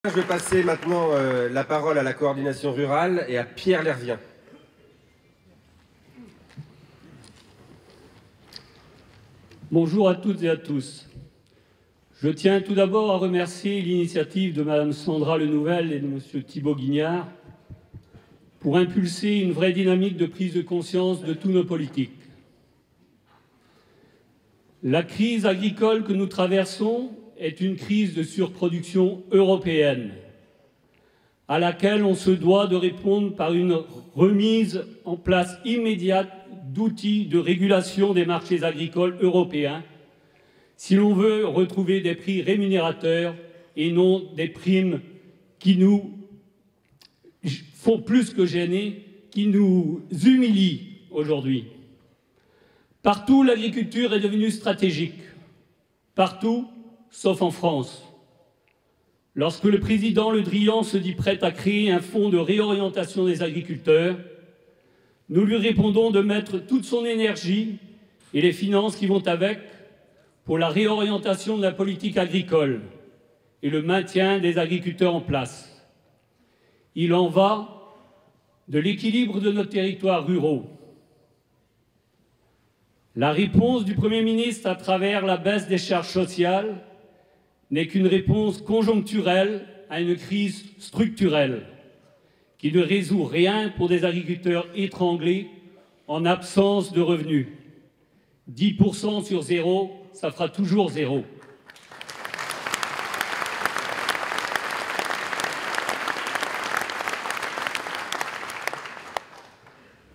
Je vais passer maintenant la parole à la coordination rurale et à Pierre Lervien. Bonjour à toutes et à tous. Je tiens tout d'abord à remercier l'initiative de Mme Sandra Lenouvel et de M. Thibaut Guignard pour impulser une vraie dynamique de prise de conscience de tous nos politiques. La crise agricole que nous traversons est une crise de surproduction européenne à laquelle on se doit de répondre par une remise en place immédiate d'outils de régulation des marchés agricoles européens si l'on veut retrouver des prix rémunérateurs et non des primes qui nous font plus que gêner, qui nous humilient aujourd'hui. Partout, l'agriculture est devenue stratégique. Partout, sauf en France. Lorsque le président Le Drian se dit prêt à créer un fonds de réorientation des agriculteurs, nous lui répondons de mettre toute son énergie et les finances qui vont avec pour la réorientation de la politique agricole et le maintien des agriculteurs en place. Il en va de l'équilibre de nos territoires ruraux. La réponse du Premier ministre à travers la baisse des charges sociales n'est qu'une réponse conjoncturelle à une crise structurelle qui ne résout rien pour des agriculteurs étranglés en absence de revenus. 10% sur zéro, ça fera toujours zéro.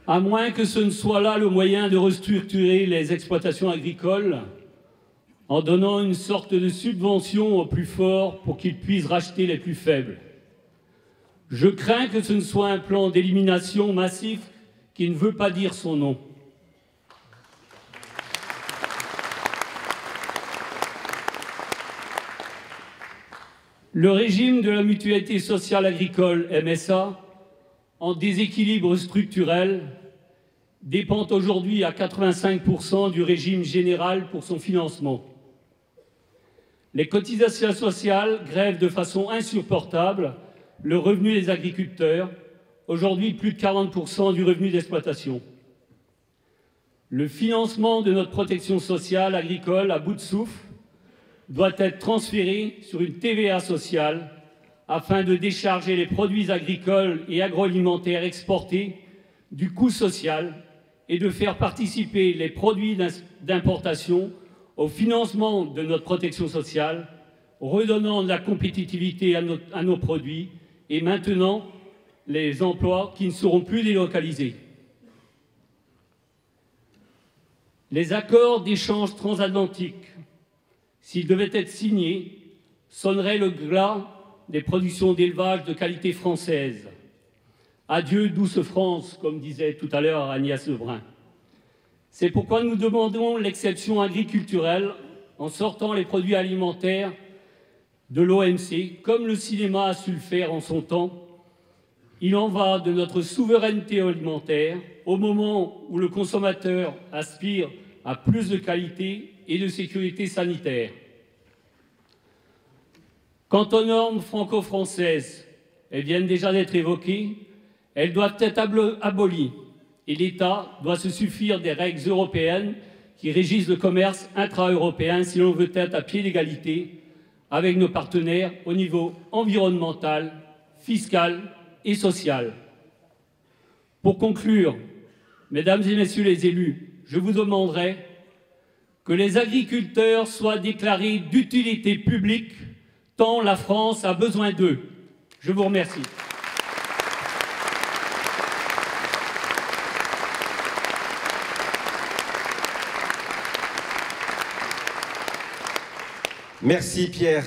À moins que ce ne soit là le moyen de restructurer les exploitations agricoles en donnant une sorte de subvention aux plus forts pour qu'ils puissent racheter les plus faibles. Je crains que ce ne soit un plan d'élimination massif qui ne veut pas dire son nom. Le régime de la mutualité sociale agricole, MSA, en déséquilibre structurel, dépend aujourd'hui à 85% du régime général pour son financement. Les cotisations sociales grèvent de façon insupportable le revenu des agriculteurs, aujourd'hui plus de 40% du revenu d'exploitation. Le financement de notre protection sociale agricole à bout de souffle doit être transféré sur une TVA sociale afin de décharger les produits agricoles et agroalimentaires exportés du coût social et de faire participer les produits d'importation au financement de notre protection sociale, redonnant de la compétitivité à nos produits et maintenant les emplois qui ne seront plus délocalisés. Les accords d'échange transatlantiques, s'ils devaient être signés, sonneraient le glas des productions d'élevage de qualité française. Adieu douce France, comme disait tout à l'heure Agnès Lebrun. C'est pourquoi nous demandons l'exception agriculturelle en sortant les produits alimentaires de l'OMC, comme le cinéma a su le faire en son temps. Il en va de notre souveraineté alimentaire au moment où le consommateur aspire à plus de qualité et de sécurité sanitaire. Quant aux normes franco-françaises, elles viennent déjà d'être évoquées, elles doivent être abolies et l'État doit se suffire des règles européennes qui régissent le commerce intra-européen si l'on veut être à pied d'égalité avec nos partenaires au niveau environnemental, fiscal et social. Pour conclure, mesdames et messieurs les élus, je vous demanderai que les agriculteurs soient déclarés d'utilité publique tant la France a besoin d'eux. Je vous remercie. Merci Pierre.